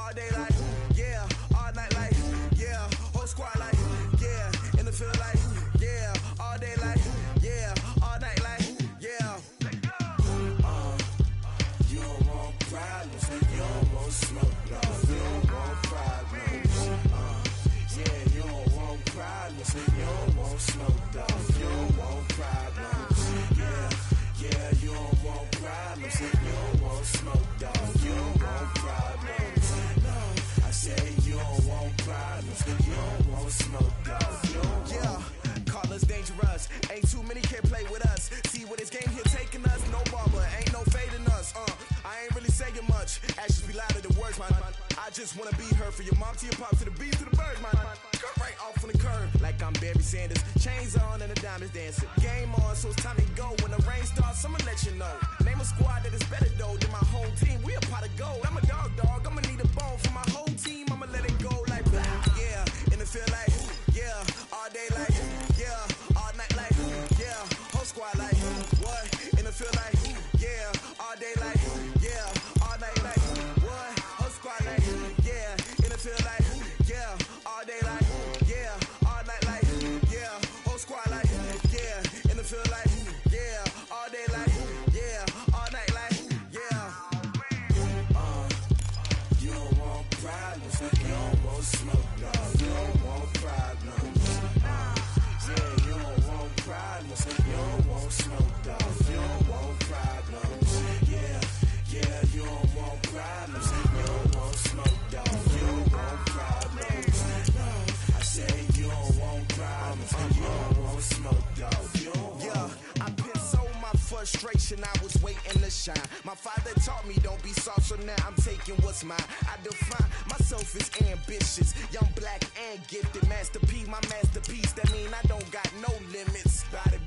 all day like, yeah, all night like, yeah, whole squad like, yeah, in the field like, yeah, all day like, yeah, all night like, yeah. You don't want problems, you don't want smoke, no, you don't want problems. Yeah, you don't want problems, you don't want smoke, dog, you don't want problems. Yeah, you don't want problems, you don't want smoke, dog, you don't want problems. No, I say you don't want problems, you don't want smoke, dog, you don't want. Yeah, call us dangerous, ain't too many can play with us. See where this game here taking us, no barber, ain't no fading us. I ain't really saying much, actions be louder than words, man. I just wanna be heard, for your mom to your pop, to the beat, to the bird, man. Cut right off on the curb, like I'm Barry Sanders. Chains on and the diamonds dancing. Game on, so it's time to go. When the rain starts, I'ma let you know. Name a squad that is better though than my home team. We a pot of gold. I'm a dog, I'ma need a bone for my whole team. I'ma let it go like blah. Yeah, in the field like, yeah, all day like, yeah, all night like, yeah, whole squad like, what? In the field like, yeah, all day like, yeah, all night like, what? Whole squad like, yeah, in the field like, yeah, all day like, yeah, all night like, yeah, whole squad like, yeah, in the field like, yeah, all day like, yeah, all night like, yeah. You don't want problems, you don't want smoke, no, you don't want problems. Yeah, you don't want problems, you don't want smoke, dog, you don't want problems. Yeah, you don't want problems, you don't want smoke, dog, you don't want problems. No, I say you don't want problems, you don't want smoke, dog, you don't want. Yeah, I pissed so my frustration, I was waiting to shine. My father taught me don't be soft, so now I'm taking what's mine. I define myself as ambitious, young, black, and gifted. Masterpiece, my masterpiece, that mean I don't got no limits. Bout it,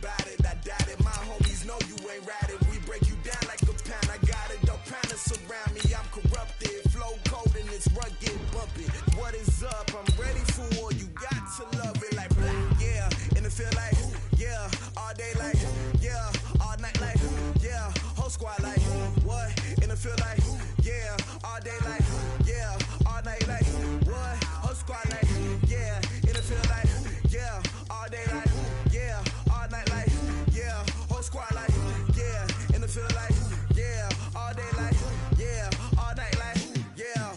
I doubt it. My homies know you ain't riding. We break you down like a pound. I got it, don't pound to surround me. I'm corrupted, flow cold and it's rugged, bumping. What is up? I'm ready for war. You got to love it like blah. Yeah, in the field like, yeah, all day like, yeah, all night like, yeah, whole squad like, what? In the field like, yeah, all day like, yeah, all night like, what? Whole squad like, yeah, in the field like, yeah, all day like, yeah, all night like, yeah, whole squad like, yeah, in the field like, yeah, all day like, yeah, all night like, yeah.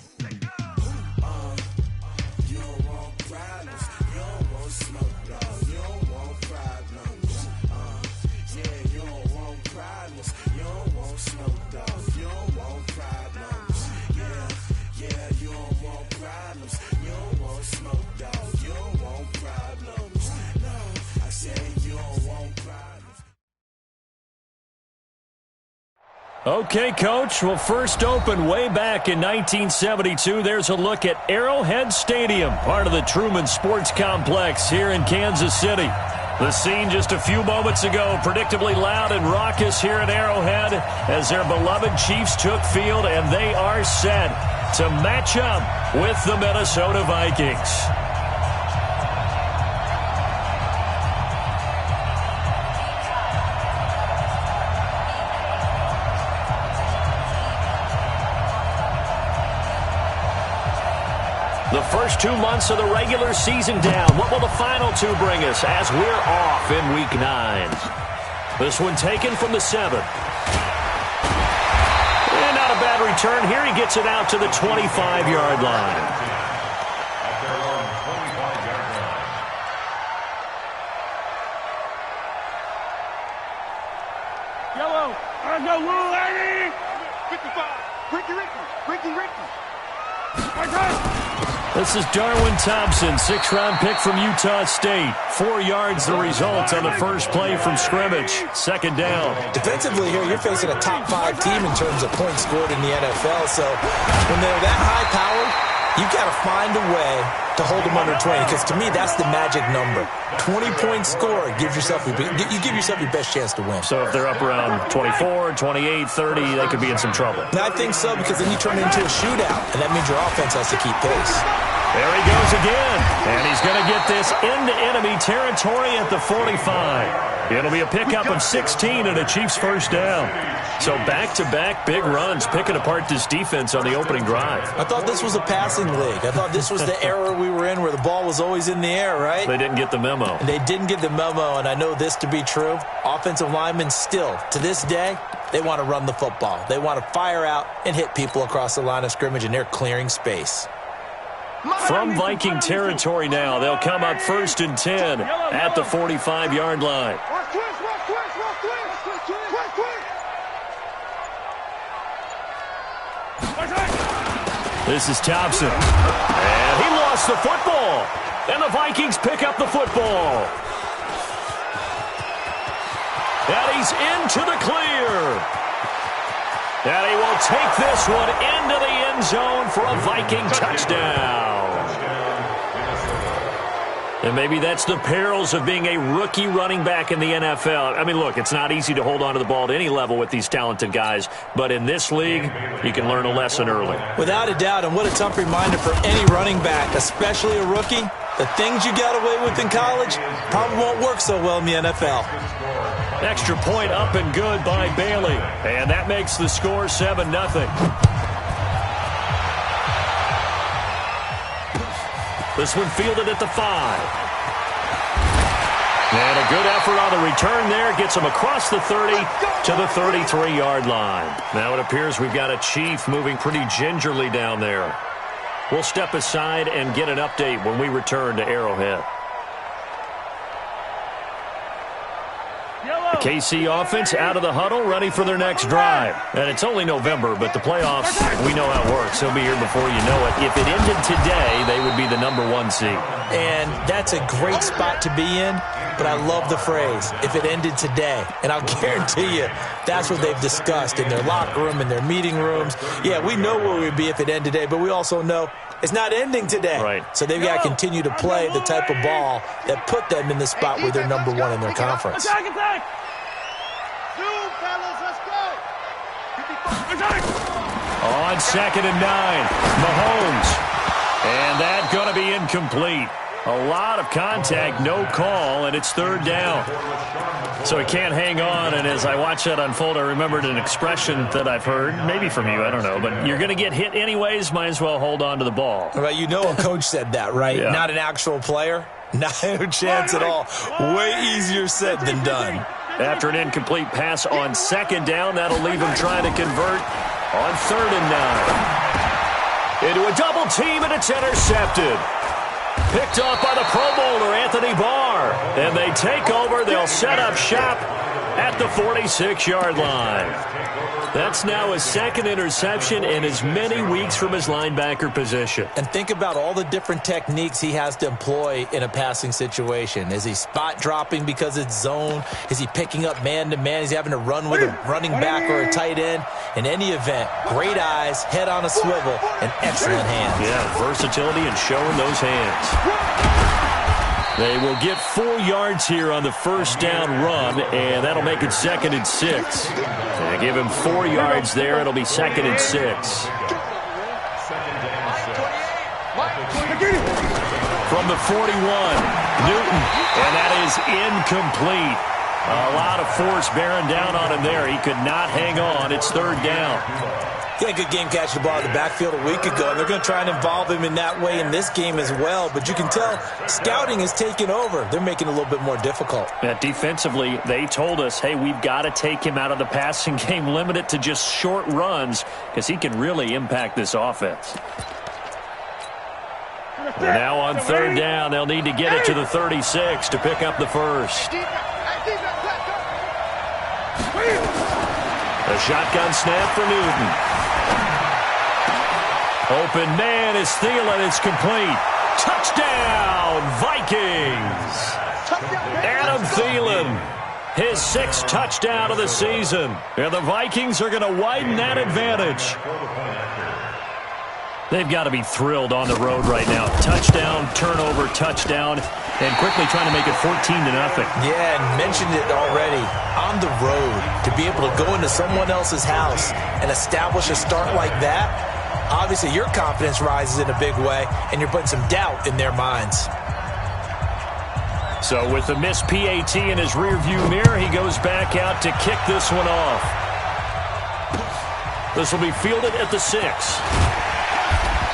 You don't want problems, you don't want smoke, dog, you don't want problems. Yeah, you don't want problems, you don't want smoke, dog, you don't want problems. Yeah, you don't want problems, you don't want smoke, dog, you don't want problems. No, I say you don't want problems. Okay, Coach. Well, first opened way back in 1972. There's a look at Arrowhead Stadium, part of the Truman Sports Complex here in Kansas City. The scene just a few moments ago, predictably loud and raucous here at Arrowhead as their beloved Chiefs took field, and they are set to match up with the Minnesota Vikings. The first 2 months of the regular season down. What will the final two bring us as we're off in Week 9? This one taken from the 7. And not a bad return here. He gets it out to the 25-yard line. Yellow, I go, Will, 80! 55, Ricky. This is Darwin Thompson, 6th-round pick from Utah State. 4 yards the result on the first play from scrimmage. Second down. Defensively here, you're facing a top-5 team in terms of points scored in the NFL. So when they're that high-powered, you've got to find a way to hold them under 20, because to me, that's the magic number. 20-point score, you give yourself your best chance to win. So if they're up around 24, 28, 30, they could be in some trouble. I think so, because then you turn it into a shootout, and that means your offense has to keep pace. There he goes again. And he's going to get this into enemy territory at the 45. It'll be a pickup of 16 and a Chiefs first down. So back-to-back big runs picking apart this defense on the opening drive. I thought this was a passing league. I thought this was the era we were in where the ball was always in the air, right? They didn't get the memo. And they didn't get the memo, and I know this to be true. Offensive linemen still, to this day, they want to run the football. They want to fire out and hit people across the line of scrimmage, and they're clearing space. From Viking territory now, they'll come up 1st and 10 at the 45-yard line. This is Thompson. And he lost the football. And the Vikings pick up the football. And he's into the clear. And he will take this one into the end zone for a Viking touchdown. And maybe that's the perils of being a rookie running back in the NFL. I mean, look, it's not easy to hold on to the ball at any level with these talented guys. But in this league, you can learn a lesson early. Without a doubt, and what a tough reminder for any running back, especially a rookie. The things you got away with in college probably won't work so well in the NFL. Extra point up and good by Bailey. And that makes the score 7-0. This one fielded at the 5. And a good effort on the return there. Gets him across the 30 to the 33-yard line. Now it appears we've got a Chief moving pretty gingerly down there. We'll step aside and get an update when we return to Arrowhead. The KC offense out of the huddle, ready for their next drive. And it's only November, but the playoffs, we know how it works. They'll be here before you know it. If it ended today, they would be the #1 seed. And that's a great spot to be in, but I love the phrase, if it ended today. And I'll guarantee you, that's what they've discussed in their locker room, in their meeting rooms. Yeah, we know where we'd be if it ended today, but we also know it's not ending today. Right. So they've got to continue to play the type of ball that put them in the spot where they're #1 in their conference. On 2nd and 9, Mahomes. And that's going to be incomplete. A lot of contact, no call, and it's 3rd down. So he can't hang on, and as I watch that unfold, I remembered an expression that I've heard, maybe from you, I don't know, but you're going to get hit anyways, might as well hold on to the ball. Well, you know a coach said that, right? Yeah. Not an actual player. No chance at all. Way easier said than done. After an incomplete pass on 2nd down, that'll leave him trying to convert on 3rd and 9. Into a double team, and it's intercepted. Picked off by the Pro Bowler, Anthony Barr. And they take over. They'll set up shop at the 46-yard line. That's now his 2nd interception in as many weeks from his linebacker position. And think about all the different techniques he has to employ in a passing situation. Is he spot dropping because it's zone? Is he picking up man-to-man? Is he having to run with a running back or a tight end? In any event, great eyes, head on a swivel, and excellent hands. Yeah, versatility and showing those hands. They will get 4 yards here on the 1st down run, and that'll make it 2nd and 6. And give him 4 yards there. It'll be 2nd and 6. From the 41, Newton, and that is incomplete. A lot of force bearing down on him there. He could not hang on. It's 3rd down. Yeah, good game catching the ball in the backfield a week ago. And they're going to try and involve him in that way in this game as well. But you can tell scouting is taking over. They're making it a little bit more difficult. Yeah, defensively, they told us, hey, we've got to take him out of the passing game, limit it to just short runs, because he can really impact this offense. And now on 3rd down, they'll need to get it to the 36 to pick up the first. A shotgun snap for Newton. Open man is Thielen. It's complete. Touchdown, Vikings. Adam Thielen, his 6th touchdown of the season. And the Vikings are going to widen that advantage. They've got to be thrilled on the road right now. Touchdown, turnover, touchdown, and quickly trying to make it 14-0. Yeah, and mentioned it already. On the road, to be able to go into someone else's house and establish a start like that, Obviously, your confidence rises in a big way, and you're putting some doubt in their minds. So with the missed PAT in his rearview mirror, he goes back out to kick this one off. This will be fielded at the 6.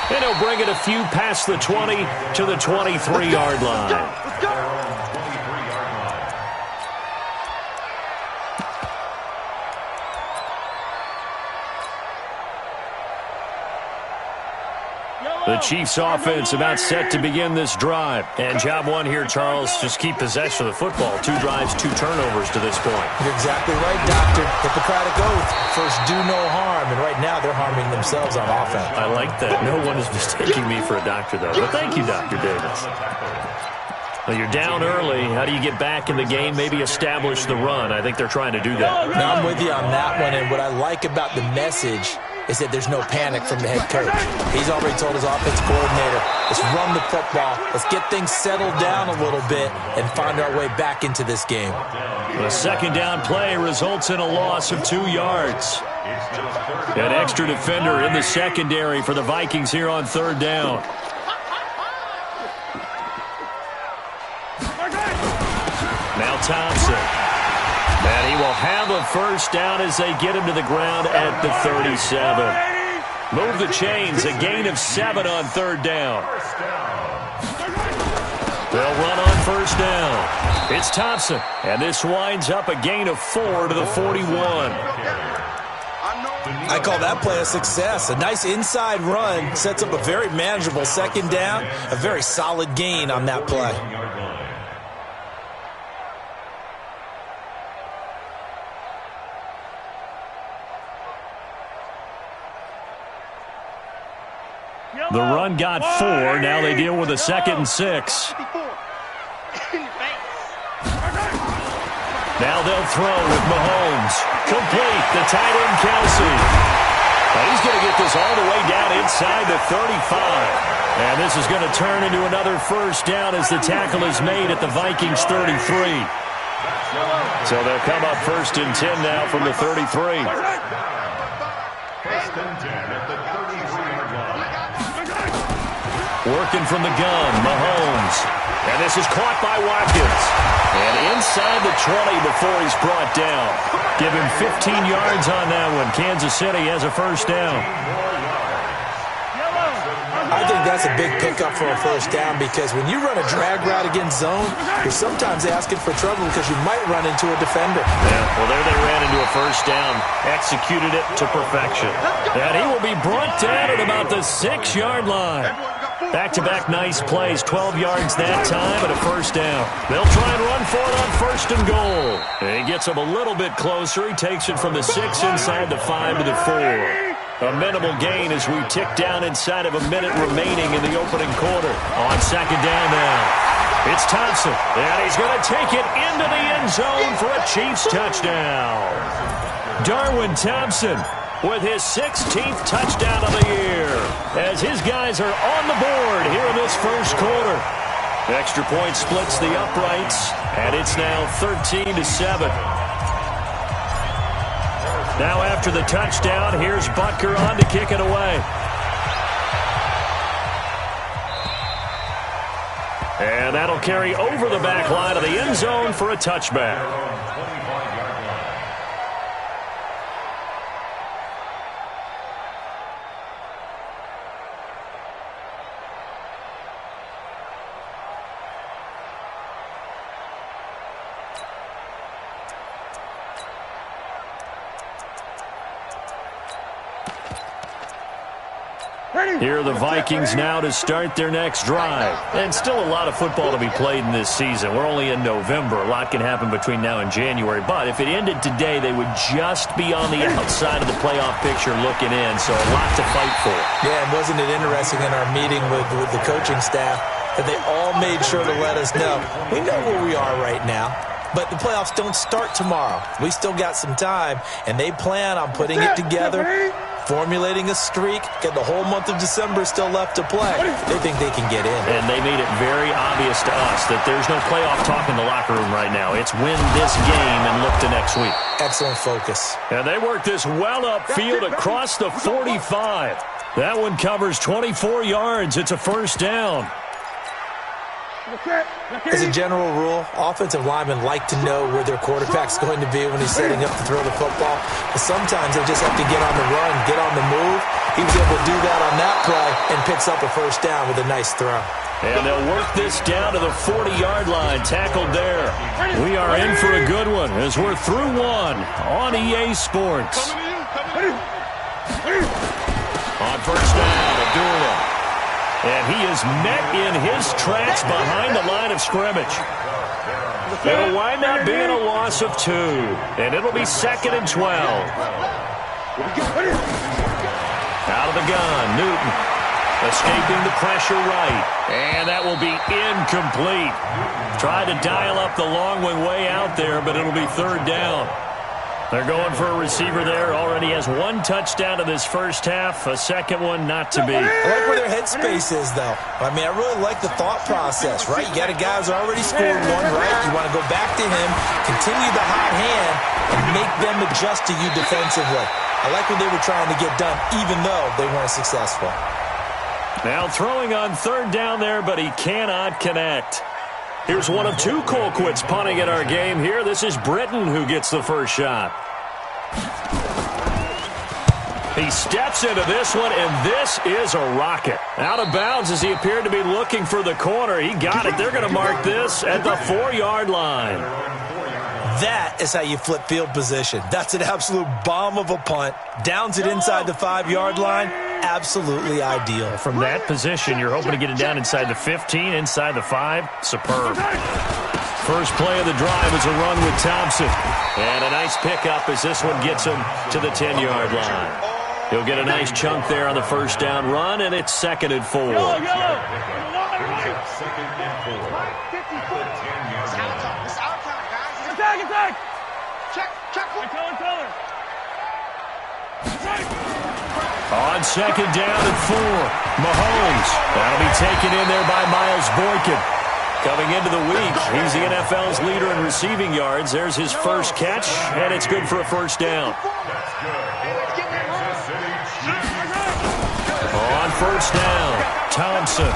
And he'll bring it a few past the 20 to the 23-yard line. Let's go. The Chiefs offense about set to begin this drive. And job one here, Charles, just keep possession of the football. 2 drives, 2 turnovers to this point. You're exactly right, Doctor. Hippocratic oath. First, do no harm. And right now, they're harming themselves on offense. I like that. No one is mistaking me for a doctor, though. But thank you, Dr. Davis. Well, you're down early. How do you get back in the game, maybe establish the run? I think they're trying to do that. Now, I'm with you on that one. And what I like about the message is that there's no panic from the head coach. He's already told his offense coordinator, let's run the football, let's get things settled down a little bit and find our way back into this game. The second down play results in a loss of 2 yards. An extra defender in the secondary for the Vikings here on third down. Now Thompson. And he will have a first down as they get him to the ground at the 37. Move the chains, a gain of 7 on third down. They'll run on first down. It's Thompson, and this winds up a gain of 4 to the 41. I call that play a success. A nice inside run sets up a very manageable second down, a very solid gain on that play. The run got 4. Now they deal with a 2nd and 6. Now they'll throw with Mahomes. Complete. The tight end, Kelsey. Now he's going to get this all the way down inside the 35. And this is going to turn into another first down as the tackle is made at the Vikings 33. So they'll come up 1st and 10 now from the 33. 1st and 10 at the 33-yard line. Working from the gun, Mahomes. And this is caught by Watkins. And inside the 20 before he's brought down. Give him 15 yards on that one. Kansas City has a first down. I think that's a big pickup for a first down because when you run a drag route against zone, you're sometimes asking for trouble because you might run into a defender. Yeah, well, there they ran into a first down. Executed it to perfection. And he will be brought down at about the 6-yard line. Back-to-back nice plays, 12 yards that time and a first down. They'll try and run for it on 1st and goal. And he gets him a little bit closer. He takes it from the 6 inside the 5 to the 4. A minimal gain as we tick down inside of a minute remaining in the opening quarter. On 2nd down now. It's Thompson. And he's going to take it into the end zone for a Chiefs touchdown. Darwin Thompson with his 16th touchdown of the year as his guys are on the board here in this first quarter. Extra point splits the uprights, and it's now 13-7. Now after the touchdown, here's Butker on to kick it away. And that'll carry over the back line of the end zone for a touchback. Here are the Vikings now to start their next drive. And still a lot of football to be played in this season. We're only in November. A lot can happen between now and January. But if it ended today, they would just be on the outside of the playoff picture looking in. So a lot to fight for. Yeah, and wasn't it interesting in our meeting with the coaching staff that they all made sure to let us know, we know where we are right now. But the playoffs don't start tomorrow. We still got some time, and they plan on putting it together, formulating a streak, get the whole month of December still left to play. They think they can get in. And they made it very obvious to us that there's no playoff talk in the locker room right now. It's win this game and look to next week. Excellent focus. And they work this well upfield across the 45. That one covers 24 yards. It's a first down. As a general rule, offensive linemen like to know where their quarterback's going to be when he's setting up to throw the football. But sometimes they just have to get on the run, get on the move. He was able to do that on that play and picks up a first down with a nice throw. And they'll work this down to the 40-yard line, tackled there. We are in for a good one as we're through one on EA Sports. On first down, Abdullah. And he is met in his tracks behind the line of scrimmage. It'll wind up being a loss of 2. And it'll be 2nd and 12. Out of the gun, Newton. Escaping the pressure right. And that will be incomplete. Tried to dial up the long one way out there, but it'll be 3rd down. They're going for a receiver there. Already has 1 touchdown in this first half. A second one not to be. I like where their headspace is, though. I mean, I really like the thought process, right? You got a guy who's already scored one, right? You want to go back to him, continue the hot hand, and make them adjust to you defensively. I like what they were trying to get done, even though they weren't successful. Now throwing on 3rd down there, but he cannot connect. Here's one of 2 Colquitts punting in our game here. This is Britton who gets the first shot. He steps into this one, and this is a rocket. Out of bounds as he appeared to be looking for the corner. He got it. They're going to mark this at the 4-yard line. That is how you flip field position. That's an absolute bomb of a punt. Downs it inside the 5-yard line. Absolutely ideal. From that position, you're hoping to get it down inside the 15, inside the 5. Superb. First play of the drive is a run with Thompson. And a nice pickup as this one gets him to the 10-yard line. He'll get a nice chunk there on the first down run, and it's 2nd and 4. Go. Attack! Check. On 2nd down and 4, Mahomes. That'll be taken in there by Miles Boykin. Coming into the week, he's the NFL's leader in receiving yards. There's his first catch, and it's good for a first down. On first down, Thompson.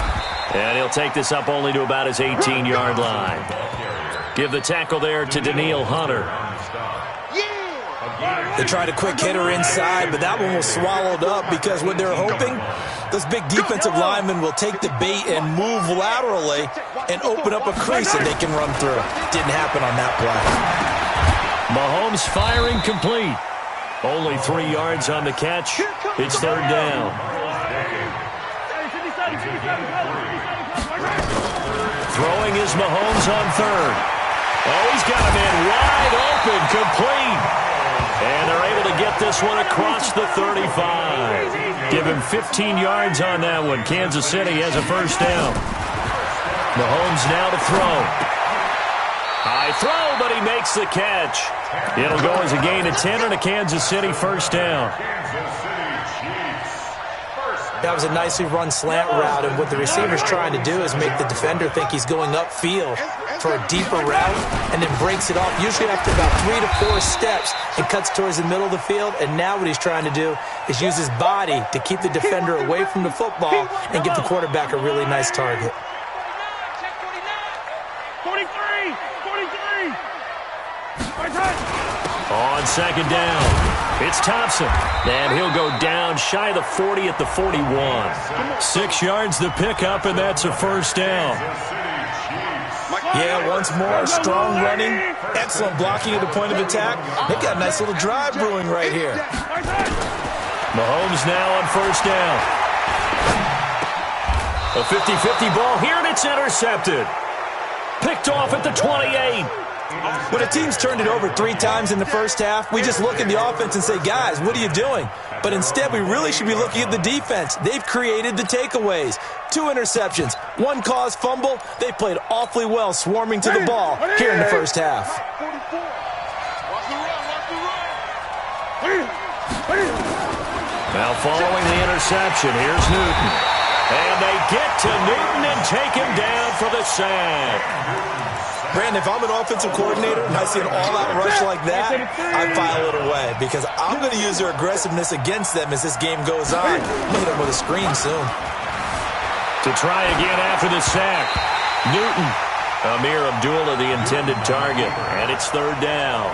And he'll take this up only to about his 18-yard line. Give the tackle there to Daniil Hunter. They tried a quick hitter inside, but that one was swallowed up because what they're hoping, those big defensive linemen will take the bait and move laterally and open up a crease that they can run through. Didn't happen on that play. Mahomes firing complete. Only 3 yards on the catch. It's 3rd down. Throwing is Mahomes on 3rd. Oh, he's got a man wide open, complete. And they're able to get this one across the 35. Give him 15 yards on that one. Kansas City has a first down. Mahomes now to throw. High throw, but he makes the catch. It'll go as a gain of 10 and a Kansas City first down. That was a nicely run slant route, and what the receiver's trying to do is make the defender think he's going upfield for a deeper route and then breaks it off, usually after about 3 to 4 steps, and cuts towards the middle of the field. And now what he's trying to do is use his body to keep the defender away from the football and give the quarterback a really nice target. 43! On 2nd down, it's Thompson. And he'll go down shy of the 40 at the 41. 6 yards the pickup, and that's a first down. Yeah, once more, strong running, excellent blocking at the point of attack. They've got a nice little drive brewing right here. Mahomes now on first down. A 50-50 ball here, and it's intercepted. Picked off at the 28. When a team's turned it over 3 times in the first half, we just look at the offense and say, guys, what are you doing? But instead, we really should be looking at the defense. They've created the takeaways. 2 interceptions, 1 caused fumble. They played awfully well swarming to the ball here in the first half. Now following the interception, here's Newton. And they get to Newton and take him down for the sack. Brandon, if I'm an offensive coordinator and I see an all-out rush like that, I file it away because I'm going to use their aggressiveness against them as this game goes on. I'm going to hit them with a screen soon. To try again after the sack, Newton. Amir Abdullah, the intended target, and it's third down.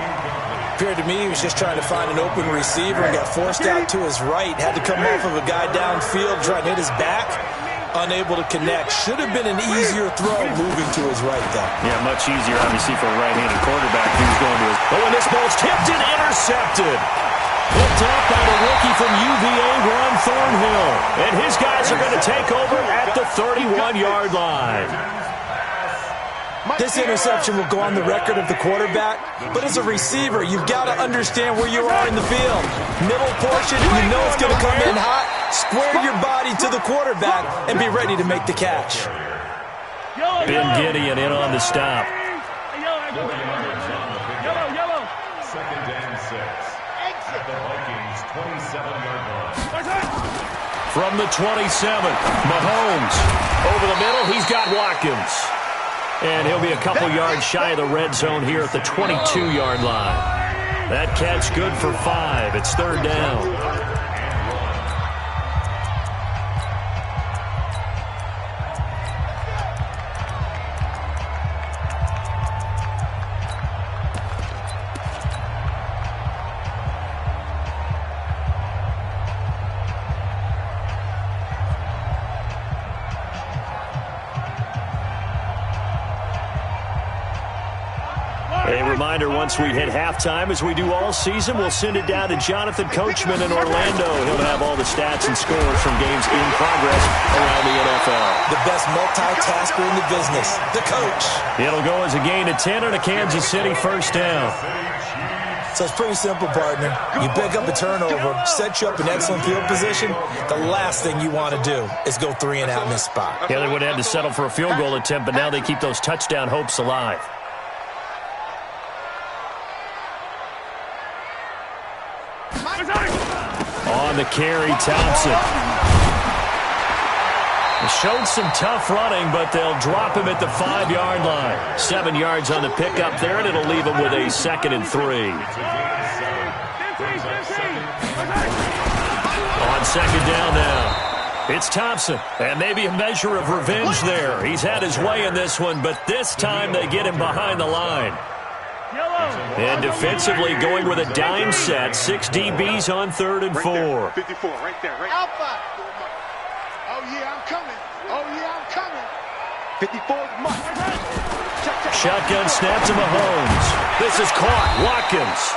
Appeared to me he was just trying to find an open receiver and got forced out to his right. Had to come off of a guy downfield, trying to hit his back. Unable to connect. Should have been an easier throw moving to his right, though. Yeah, much easier, obviously, for a right-handed quarterback who's going to his... Oh, and this ball's tipped and intercepted. Picked up by the rookie from UVA, Ron Thornhill. And his guys are going to take over at the 31-yard line. This interception will go on the record of the quarterback, but as a receiver, you've got to understand where you are in the field. Middle portion, you know it's going to come in hot. Square your body to the quarterback and be ready to make the catch. Ben Gideon in on the stop. Second and 6. At the Vikings' 27-yard line. From the 27, Mahomes. Over the middle, he's got Watkins. And he'll be a couple yards shy of the red zone here at the 22-yard line. That catch good for 5. It's third down. A reminder, once we hit halftime, as we do all season, we'll send it down to Jonathan Coachman in Orlando. He'll have all the stats and scores from games in progress around the NFL. The best multitasker in the business, the coach. It'll go as a gain of 10 on a Kansas City first down. So it's pretty simple, partner. You pick up a turnover, set you up in excellent field position. The last thing you want to do is go 3 and out in this spot. Yeah, they would have had to settle for a field goal attempt, but now they keep those touchdown hopes alive. On the carry, Thompson. Showed some tough running, but they'll drop him at the 5-yard line. 7 yards on the pickup there, and it'll leave him with a 2nd and 3. On second down now, it's Thompson, and maybe a measure of revenge there. He's had his way in this one, but this time they get him behind the line. And defensively going with a dime set. 6 DBs on 3rd and 4. 54, right there, right? Alpha. Oh, yeah, I'm coming. Oh, yeah, I'm coming. 54 is Mike. Shotgun snap to Mahomes. This is caught. Watkins.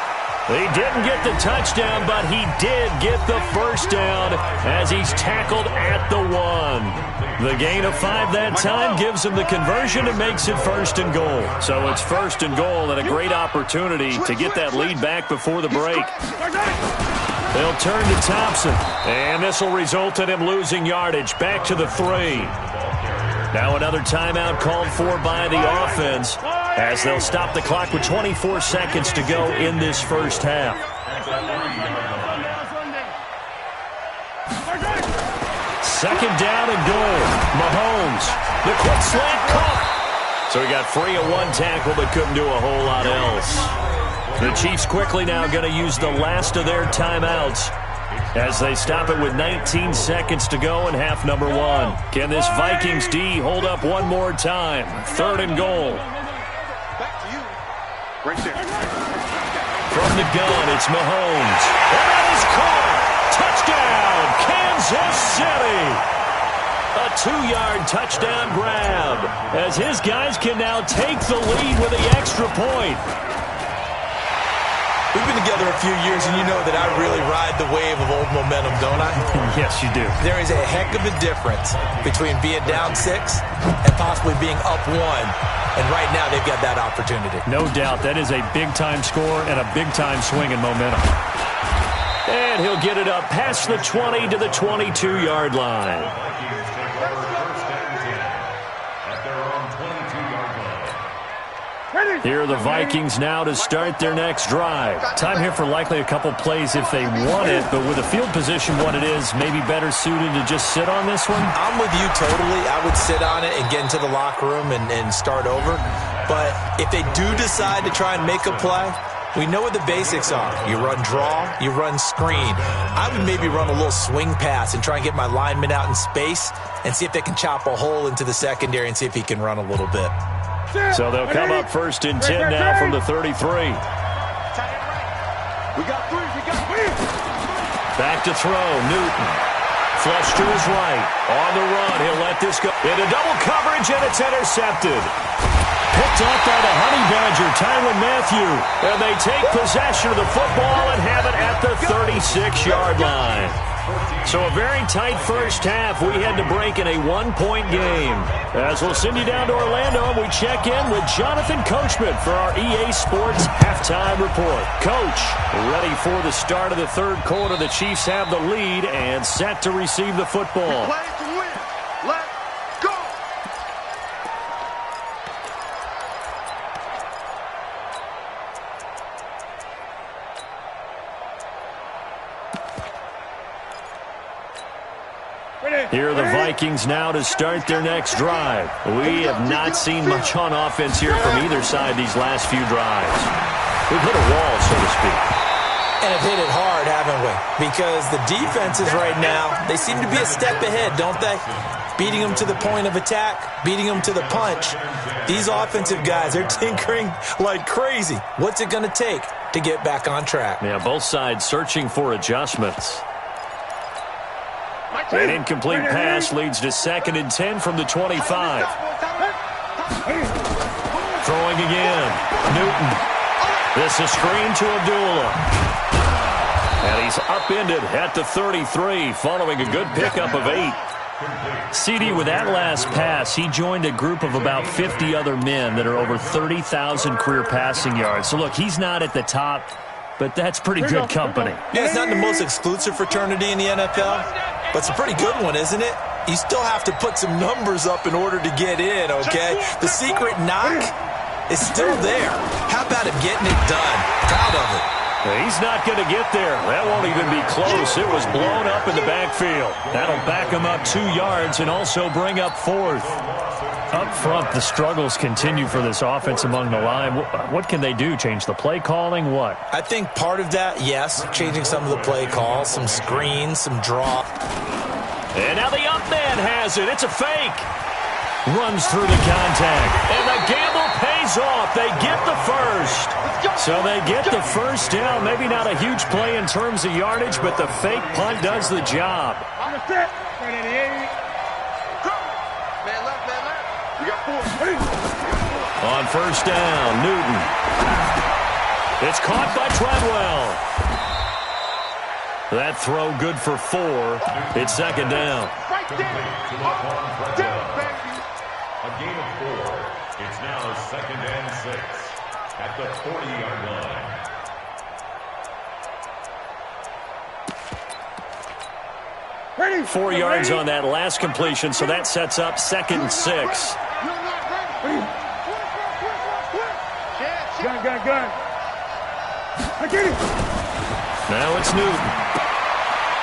He didn't get the touchdown, but he did get the first down as he's tackled at the 1. The gain of 5 that time gives him the conversion and makes it 1st and goal. So it's 1st and goal and a great opportunity to get that lead back before the break. They'll turn to Thompson, and this will result in him losing yardage. Back to the 3. Now another timeout called for by the offense as they'll stop the clock with 24 seconds to go in this first half. Second down and goal. Mahomes. The quick slant caught. So he got free of 1 tackle but couldn't do a whole lot else. The Chiefs quickly now going to use the last of their timeouts as they stop it with 19 seconds to go in half number 1. Can this Vikings D hold up one more time? 3rd and goal. Back to you. Right there. From the gun, it's Mahomes. And that is caught. Touchdown, Kansas City. A 2-yard touchdown grab as his guys can now take the lead with the extra point. We've been together a few years, and you know that I really ride the wave of old momentum, don't I? Yes, you do. There is a heck of a difference between being down 6 and possibly being up 1. And right now, they've got that opportunity. No doubt. That is a big-time score and a big-time swing in momentum. And he'll get it up past the 20 to the 22-yard line. Here are the Vikings now to start their next drive. Time here for likely a couple plays if they want it, but with the field position what it is, maybe better suited to just sit on this one? I'm with you totally. I would sit on it and get into the locker room and start over. But if they do decide to try and make a play, we know what the basics are. You run draw, you run screen. I would maybe run a little swing pass and try and get my lineman out in space and see if they can chop a hole into the secondary and see if he can run a little bit. So they'll come up 1st and 10 now from the 33. Back to throw, Newton. Flush to his right. On the run, he'll let this go. Into double coverage, and it's intercepted. Picked up by the Honey Badger, Tyrann Mathieu. And they take possession of the football and have it at the 36-yard line. So a very tight first half. We had to break in a 1-point game. As we'll send you down to Orlando, we check in with Jonathan Coachman for our EA Sports Halftime Report. Coach, ready for the start of the 3rd quarter. The Chiefs have the lead and set to receive the football. Play to win. Let's go. Here are the Vikings now to start their next drive. We have not seen much on offense here from either side these last few drives. We've hit a wall, so to speak. And have hit it hard, haven't we? Because the defenses right now, they seem to be a step ahead, don't they? Beating them to the point of attack, beating them to the punch. These offensive guys, they're tinkering like crazy. What's it going to take to get back on track? Yeah, both sides searching for adjustments. An incomplete pass leads to 2nd and 10 from the 25. Throwing again. Newton. This is screen to Abdullah. And he's upended at the 33 following a good pickup of 8. CD, with that last pass, he joined a group of about 50 other men that are over 30,000 career passing yards. So, look, he's not at the top, but that's pretty good company. Yeah, it's not the most exclusive fraternity in the NFL, but it's a pretty good one, isn't it? You still have to put some numbers up in order to get in, okay? The secret knock is still there. How about him getting it done? Proud of it. He's not going to get there. That won't even be close. It was blown up in the backfield. That'll back him up 2 yards and also bring up 4th. Up front, the struggles continue for this offense among the line. What can they do? Change the play calling? What? I think part of that, yes, changing some of the play calls, some screens, some draw. And now the up man has it. It's a fake. Runs through the contact. And the gamble pays off. They get the first. So they get the first down. Maybe not a huge play in terms of yardage, but the fake punt does the job. On the set. Man left, man left. We got 4. On first down, Newton. It's caught by Treadwell. That throw good for 4. It's 2nd down. Right there. Down, baby. A gain of 4. It's now 2nd and 6 at the 40-yard line. Ready. 4 yards on that last completion, so that sets up 2nd and 6. You're not ready. Gun. I get it. Now it's Newton.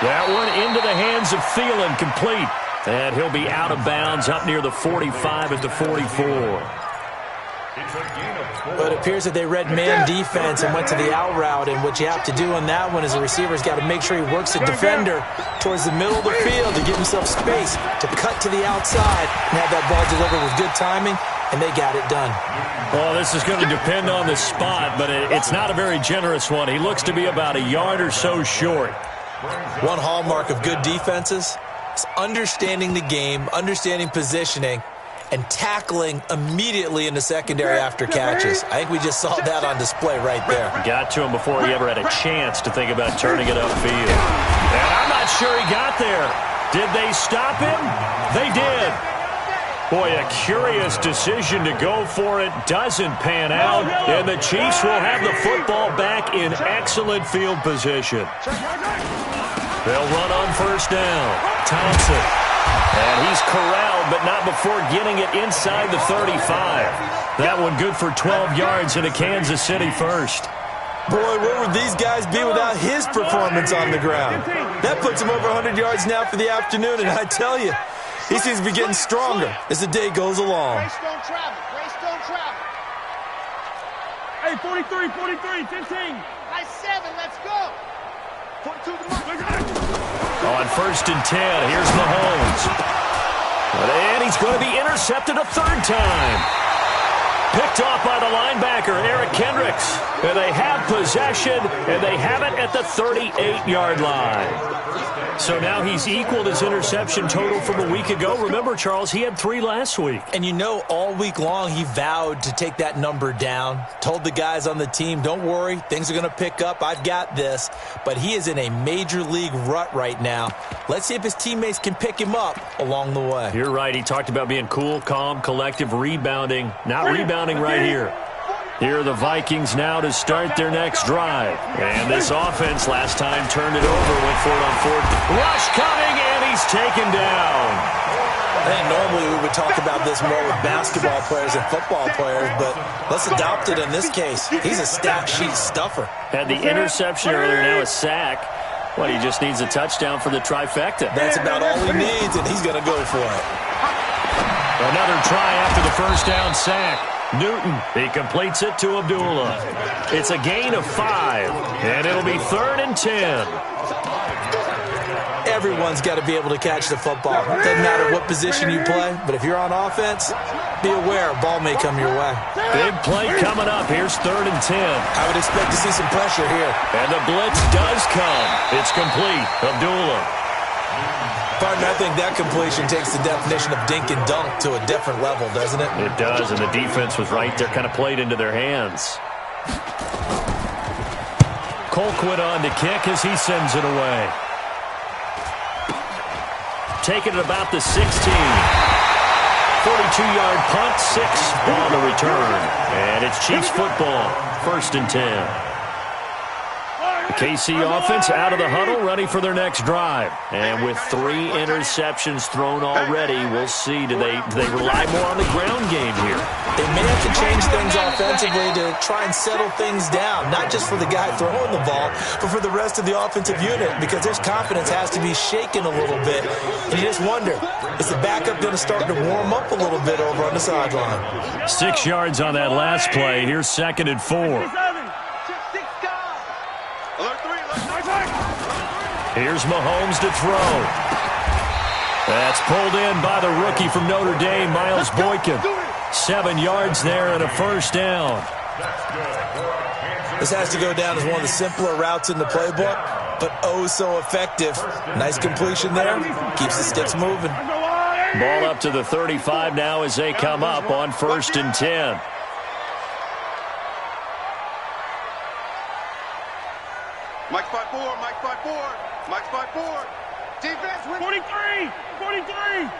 That one into the hands of Thielen, complete. And he'll be out of bounds up near the 45 at the 44. But it appears that they read man defense and went to the out route. And what you have to do on that one is the receiver's got to make sure he works the defender towards the middle of the field to give himself space to cut to the outside and have that ball delivered with good timing, and they got it done. Well, this is going to depend on the spot, but it's not a very generous one. He looks to be about a yard or so short. One hallmark of good defenses is understanding the game, understanding positioning, and tackling immediately in the secondary after catches. I think we just saw that on display right there. Got to him before he ever had a chance to think about turning it upfield. And I'm not sure he got there. Did they stop him? They did. Boy, a curious decision to go for it. Doesn't pan out. And the Chiefs will have the football back in excellent field position. They'll run on first down. Thompson. And he's corralled, but not before getting it inside the 35. That one good for 12 yards into Kansas City first. Boy, where would these guys be without his performance on the ground? That puts him over 100 yards now for the afternoon, and I tell you, he seems to be getting stronger as the day goes along. Race don't travel. Hey, 43, 43, 15. Nice 7, let's go. 42 to the On 1st and 10, here's Mahomes. And he's going to be intercepted a third time. Picked off by the linebacker, Eric Kendricks. And they have possession, and they have it at the 38-yard line. So now he's equaled his interception total from a week ago. Remember, Charles, he had 3 last week. And you know, all week long he vowed to take that number down. Told the guys on the team, don't worry, things are going to pick up. I've got this. But he is in a major league rut right now. Let's see if his teammates can pick him up along the way. You're right. He talked about being cool, calm, collective, rebounding. Not rebounding right here. Here are the Vikings now to start their next drive. And this offense last time turned it over, went for it on 4th. Rush coming, and he's taken down. I think normally we would talk about this more with basketball players and football players, but let's adopt it in this case. He's a stat sheet stuffer. Had the interception earlier, now a sack. Well, he just needs a touchdown for the trifecta. That's about all he needs, and he's going to go for it. Another try after the first down sack. Newton, he completes it to Abdullah. It's a gain of 5, and it'll be 3rd and 10. Everyone's got to be able to catch the football. Doesn't matter what position you play, but if you're on offense, be aware a ball may come your way. Big play coming up. Here's 3rd and 10. I would expect to see some pressure here. And the blitz does come. It's complete. Abdullah. Partner, I think that completion takes the definition of dink and dunk to a different level, doesn't it? It does, and the defense was right there, kind of played into their hands. Colquitt on to kick as he sends it away. Taking it about the 16. 42-yard punt, 6 on the return. And it's Chiefs football, 1st and 10. The KC offense out of the huddle, ready for their next drive. And with 3 interceptions thrown already, we'll see. Do they rely more on the ground game here? They may have to change things offensively to try and settle things down, not just for the guy throwing the ball, but for the rest of the offensive unit, because their confidence has to be shaken a little bit. And you just wonder, is the backup going to start to warm up a little bit over on the sideline? 6 yards on that last play. Here's 2nd and 4. Here's Mahomes to throw. That's pulled in by the rookie from Notre Dame, Miles Boykin. 7 yards there and a first down. This has to go down as one of the simpler routes in the playbook, but oh so effective. Nice completion there. Keeps the sticks moving. Ball up to the 35 now as they come up on 1st and 10. Mike 5-4, Mike 5-4, Mike 5-4. Defense win. 43, 43.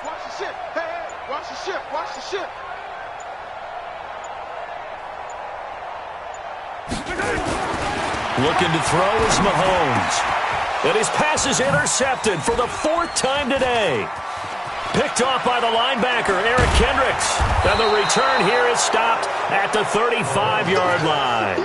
Watch the ship. Hey, hey, watch the ship, watch the ship. Looking to throw is Mahomes. And his pass is intercepted for the 4th time today. Picked off by the linebacker, Eric Kendricks. And the return here is stopped at the 35-yard line.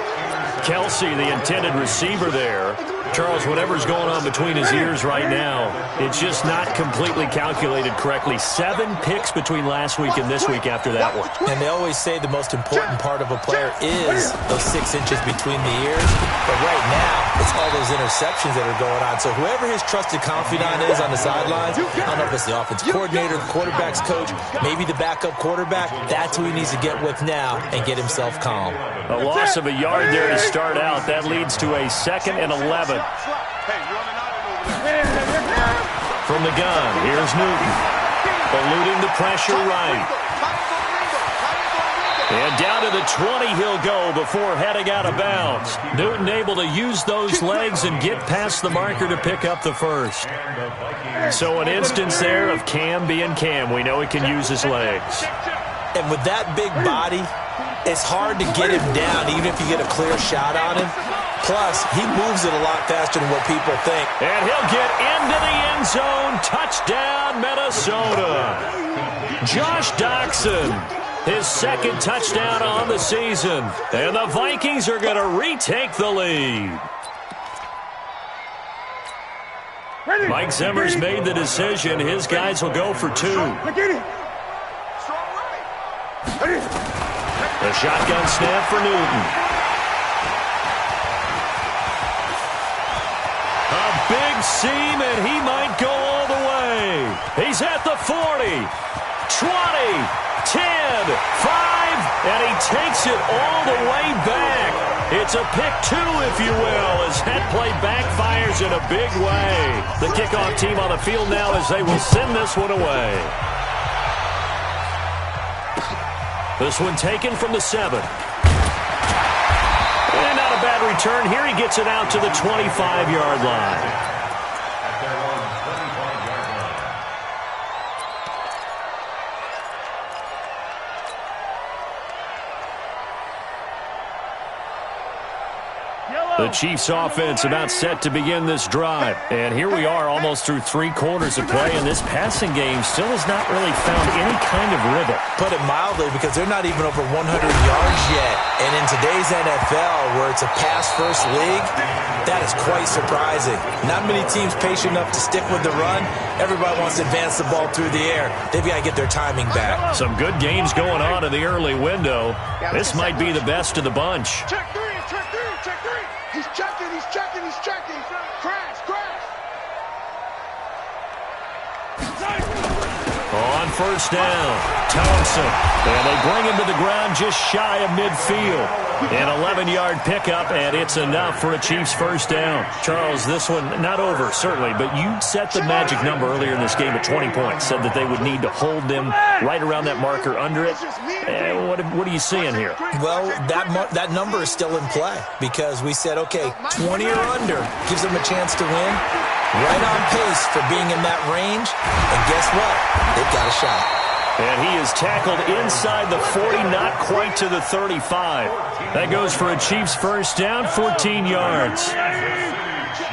Kelsey, the intended receiver there. Charles, whatever's going on between his ears right now, it's just not completely calculated correctly. 7 picks between last week and this week after that one. And they always say the most important part of a player is those 6 inches between the ears. But right now, it's all those interceptions that are going on. So whoever his trusted confidant is on the sidelines, I don't know if it's the offensive coordinator, the quarterback's coach, maybe the backup quarterback, that's who he needs to get with now and get himself calm. A loss of a yard there to start out. That leads to a 2nd and 11. From the gun, here's Newton. Eluding the pressure right. And down to the 20 he'll go before heading out of bounds. Newton able to use those legs and get past the marker to pick up the first. So an instance there of Cam being Cam. We know he can use his legs. And with that big body, it's hard to get him down even if you get a clear shot on him. Plus, he moves it a lot faster than what people think. And he'll get into the end zone. Touchdown, Minnesota. Josh Doxson, his 2nd touchdown on the season. And the Vikings are going to retake the lead. Mike Zimmer's made the decision. His guys will go for 2. The shotgun snap for Newton. A big seam, and he might go all the way. He's at the 40, 20, 10, 5, and he takes it all the way back. It's a pick two, if you will, as that play backfires in a big way. The kickoff team on the field now as they will send this one away. This one taken from the 7. And not a bad return. Here he gets it out to the 25-yard line. At their own 25-yard line. The Chiefs offense about set to begin this drive. And here we are almost through 3 quarters of play, and this passing game still has not really found any kind of rhythm. Put it mildly, because they're not even over 100 yards yet. And in today's NFL, where it's a pass-first league, that is quite surprising. Not many teams patient enough to stick with the run. Everybody wants to advance the ball through the air. They've got to get their timing back. Some good games going on in the early window. This might be the best of the bunch. Check three, check three, check three. He's checking, he's checking, he's checking. Crash, crash. On first down, Thompson. And they bring him to the ground just shy of midfield. An 11-yard pickup, and it's enough for a Chiefs first down. Charles, this one not over, certainly, but you set the magic number earlier in this game at 20 points. Said that they would need to hold them right around that marker under it. What are you seeing here? Well, that number is still in play, because we said, okay, 20 or under gives them a chance to win. Right on pace for being in that range. And guess what? They've got a shot. And he is tackled inside the 40, not quite to the 35. That goes for a Chiefs first down, 14 yards.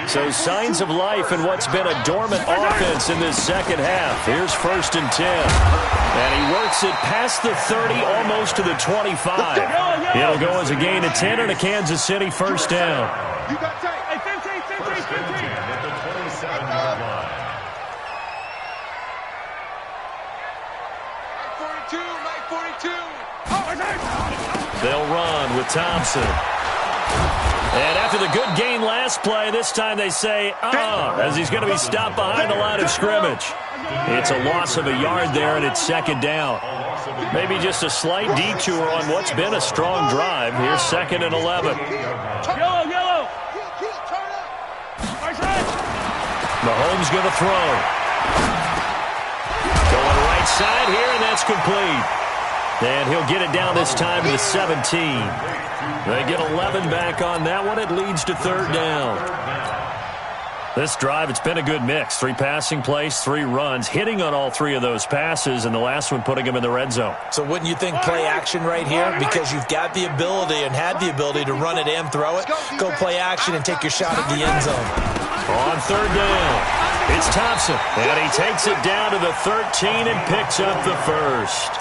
So signs of life in what's been a dormant offense in this second half. Here's first and 10. And he works it past the 30, almost to the 25. It'll go as a gain of 10 and a Kansas City first down. You got tape. First and 10 at the 27-yard line. 42. They'll run with Thompson. And after the good gain last play, this time they say, as he's going to be stopped behind the line of scrimmage. It's a loss of a yard there, and it's second down. Maybe just a slight detour on what's been a strong drive. Here's second and 11. Yellow. Mahomes going to throw. Going right side here, and that's complete. And he'll get it down this time to the 17. They get 11 back on that one. It leads to third down. This drive, it's been a good mix. 3 passing plays, 3 runs, hitting on all 3 of those passes, and the last one putting him in the red zone. So wouldn't you think play action right here? Because you've got the ability and had the ability to run it and throw it. Go play action and take your shot at the end zone. On third down, it's Thompson, and he takes it down to the 13 and picks up the first.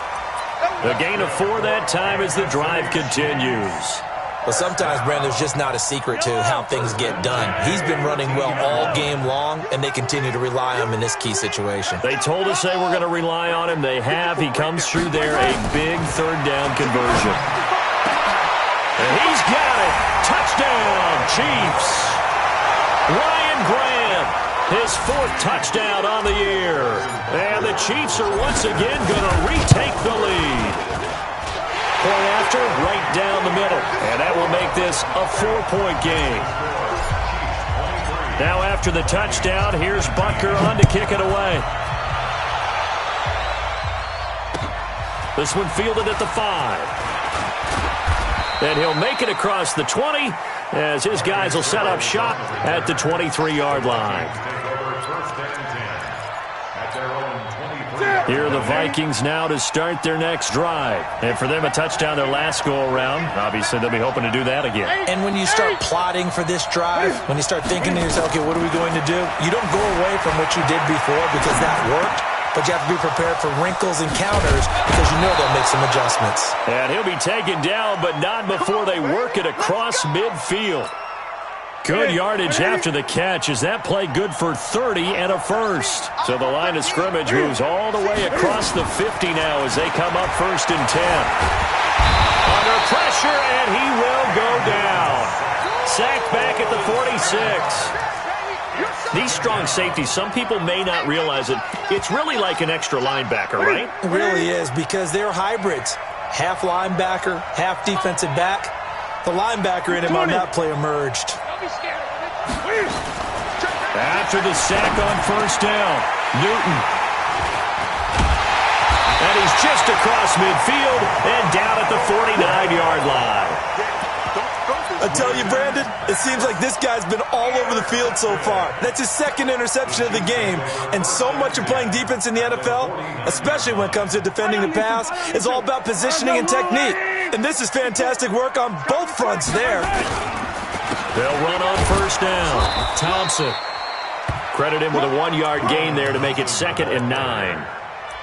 A gain of 4 that time as the drive continues. Well, sometimes, Brandon, there's just not a secret to how things get done. He's been running well all game long, and they continue to rely on him in this key situation. They told us they were going to rely on him. They have. He comes through there, a big third down conversion. And he's got it. Touchdown, Chiefs. Ryan Grant, his 4th touchdown on the year. And the Chiefs are once again going to retake the lead. Point after, right down the middle. And that will make this a 4-point game. Now after the touchdown, here's Butker on to kick it away. This one fielded at the 5. And he'll make it across the 20 as his guys will set up shop at the 23-yard line. Here are the Vikings now to start their next drive. And for them, a touchdown their last go-around. Obviously, they'll be hoping to do that again. And when you start plotting for this drive, when you start thinking to yourself, okay, what are we going to do? You don't go away from what you did before because that worked. But you have to be prepared for wrinkles and counters because you know they'll make some adjustments. And he'll be taken down, but not before they work it across midfield. Good yardage after the catch. Is that play good for 30 and a first? So the line of scrimmage moves all the way across the 50 now as they come up first and 10. pressure, and he will go down. Sacked back at the 46. These strong safeties, some people may not realize it. It's really like an extra linebacker, right? It really is, because they're hybrids. Half linebacker, half defensive back. The linebacker in him on that play emerged. After the sack on first down, Newton. And he's just across midfield and down at the 49-yard line. I tell you, Brandon, it seems like this guy's been all over the field so far. That's his second interception of the game. And so much of playing defense in the NFL, especially when it comes to defending the pass, is all about positioning and technique. And this is fantastic work on both fronts there. They'll run on first down. Thompson. Credit him with a 1-yard gain there to make it 2nd and 9.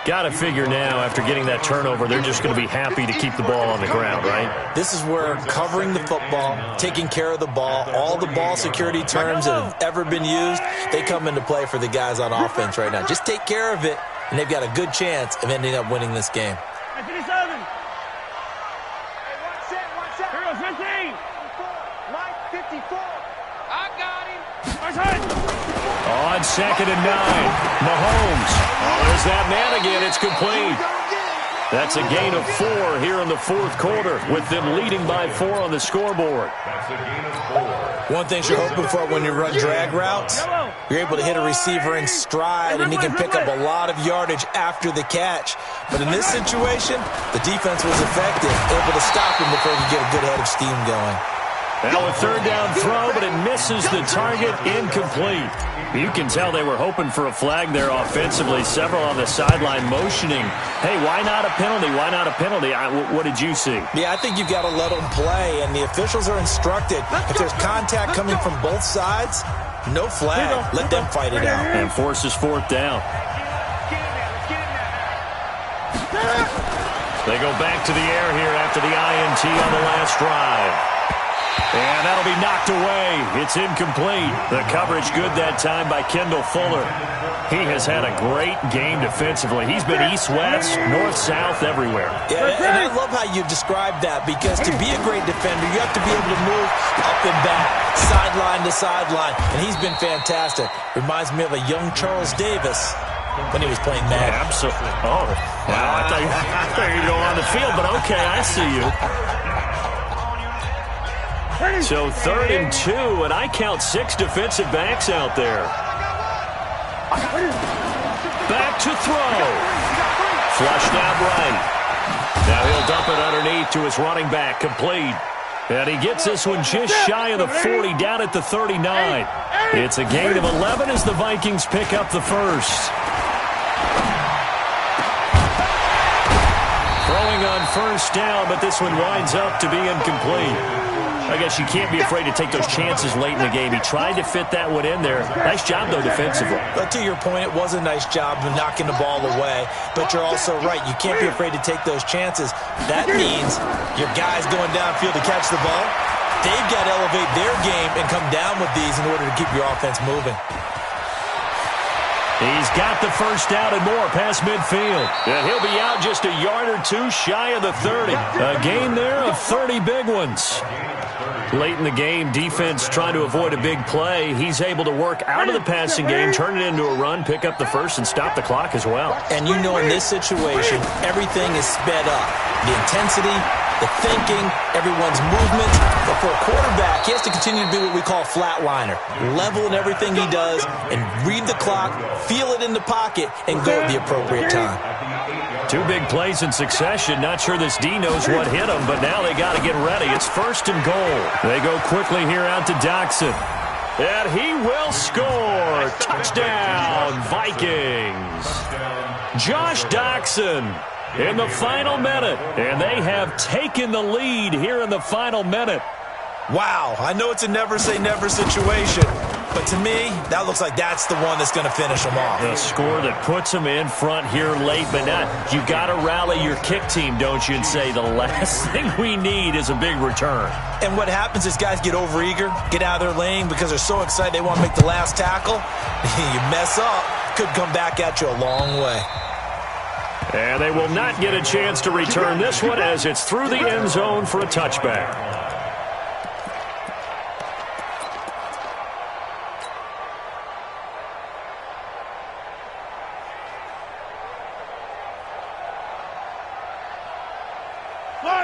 Got to figure now, after getting that turnover, they're just going to be happy to keep the ball on the ground, right? This is where covering the football, taking care of the ball, all the ball security terms that have ever been used, they come into play for the guys on offense right now. Just take care of it, and they've got a good chance of ending up winning this game. 57. Here goes 15. Mike, 54. I got him. On 2nd and 9, Mahomes. Oh, there's that man again. It's complete. That's a gain of 4 here in the 4th quarter, with them leading by 4 on the scoreboard. That's a gain of 4. One thing you're hoping for when you run drag routes, you're able to hit a receiver in stride, and he can pick up a lot of yardage after the catch. But in this situation, the defense was effective, able to stop him before he could get a good head of steam going. Now a 3rd down throw, but it misses the target, incomplete. You can tell they were hoping for a flag there offensively. Several on the sideline motioning. Hey, why not a penalty? Why not a penalty? What did you see? Yeah, I think you've got to let them play, and the officials are instructed. If there's contact coming from both sides, no flag. Let them fight it out. And forces 4th down. They go back to the air here after the INT on the last drive. And that'll be knocked away. It's incomplete. The coverage good that time by Kendall Fuller. He has had a great game defensively. He's been east-west, north-south, everywhere. Yeah, and I love how you described that, because to be a great defender, you have to be able to move up and back, sideline to sideline, and he's been fantastic. Reminds me of a young Charles Davis when he was playing Madden. Absolutely. Oh, wow. I thought you were going on the field, but okay, I see you. So 3rd and 2, and I count 6 defensive backs out there. Back to throw. Flushed out right. Now he'll dump it underneath to his running back, complete. And he gets this one just shy of the 40, down at the 39. It's a gain of 11 as the Vikings pick up the first. Throwing on first down, but this one winds up to be incomplete. I guess you can't be afraid to take those chances late in the game. He tried to fit that one in there. Nice job, though, defensively. But to your point, it was a nice job of knocking the ball away. But you're also right. You can't be afraid to take those chances. That means your guys going downfield to catch the ball, they've got to elevate their game and come down with these in order to keep your offense moving. He's got the first down and more past midfield. And he'll be out just a yard or 2 shy of the 30. A gain there of 30 big ones. Late in the game, defense trying to avoid a big play. He's able to work out of the passing game, turn it into a run, pick up the first, and stop the clock as well. And you know, in this situation, everything is sped up. The intensity, the thinking, everyone's movement. But for a quarterback, he has to continue to be what we call a flatliner. Level in everything he does, and read the clock, feel it in the pocket, and go at the appropriate time. 2 big plays in succession. Not sure this D knows what hit him, but now they got to get ready. It's 1st and goal. They go quickly here out to Doxson. And he will score. Touchdown, Vikings. Josh Doxson in the final minute. And they have taken the lead here in the final minute. Wow, I know it's a never-say-never situation, but to me, that looks like that's the one that's going to finish them off. The score that puts them in front here late, but not. You got to rally your kick team, don't you, and say the last thing we need is a big return. And what happens is guys get overeager, get out of their lane because they're so excited they want to make the last tackle. You mess up, could come back at you a long way. And they will not get a chance to return this one as it's through the end zone for a touchback.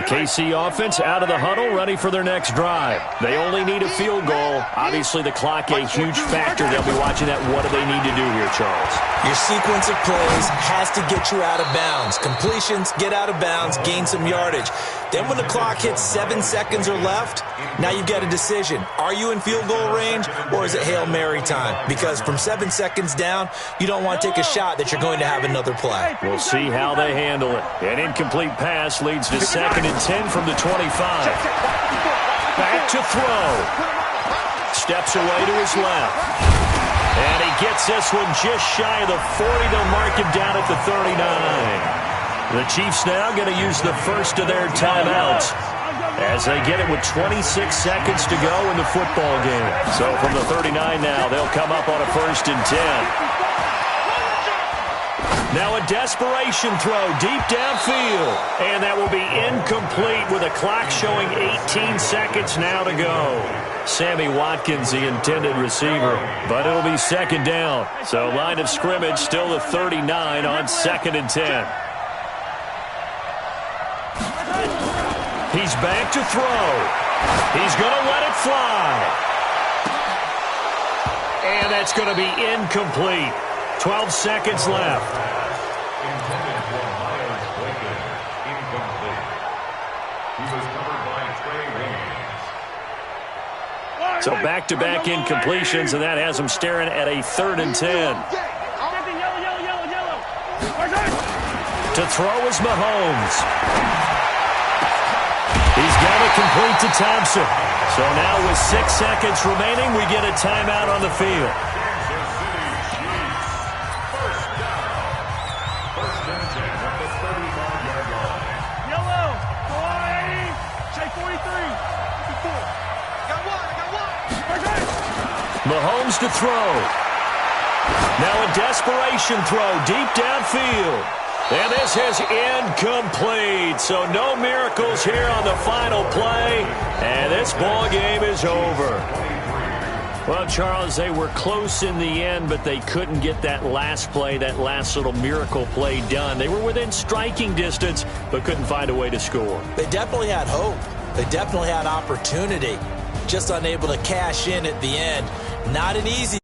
KC offense out of the huddle, ready for their next drive. They only need a field goal. Obviously, the clock a huge factor. They'll be watching that. What do they need to do here, Charles? Your sequence of plays has to get you out of bounds. Completions, get out of bounds, gain some yardage. Then when the clock hits 7 seconds or left, now you've got a decision. Are you in field goal range, or is it Hail Mary time? Because from 7 seconds down, you don't want to take a shot that you're going to have another play. We'll see how they handle it. An incomplete pass leads to 2nd and 10 from the 25. Back to throw. Steps away to his left. And he gets this one just shy of the 40. They'll mark him down at the 39. The Chiefs now going to use the first of their timeouts as they get it with 26 seconds to go in the football game. So from the 39 now, they'll come up on a 1st and 10. Now a desperation throw deep downfield. And that will be incomplete with a clock showing 18 seconds now to go. Sammy Watkins, the intended receiver, but it'll be 2nd down. So line of scrimmage still the 39 on 2nd and 10. He's back to throw. He's going to let it fly. And that's going to be incomplete. 12 seconds left. Intended for Miles Boykin. Incomplete. He was covered by Trey Williams. So back-to-back incompletions, and that has them staring at a 3rd and 10. To throw is Mahomes. He's got it complete to Thompson. So now with 6 seconds remaining, we get a timeout on the field. Kansas City Chiefs. First down. 1st and 10 at the 35-yard line. Yellow. Say 43. 54. Got one. Mahomes to throw. Now a desperation throw deep downfield. And this is incomplete. So no miracles here on the final play. And this ball game is over. Well, Charles, they were close in the end, but they couldn't get that last play, that last little miracle play done. They were within striking distance, but couldn't find a way to score. They definitely had hope. They definitely had opportunity. Just unable to cash in at the end. Not an easy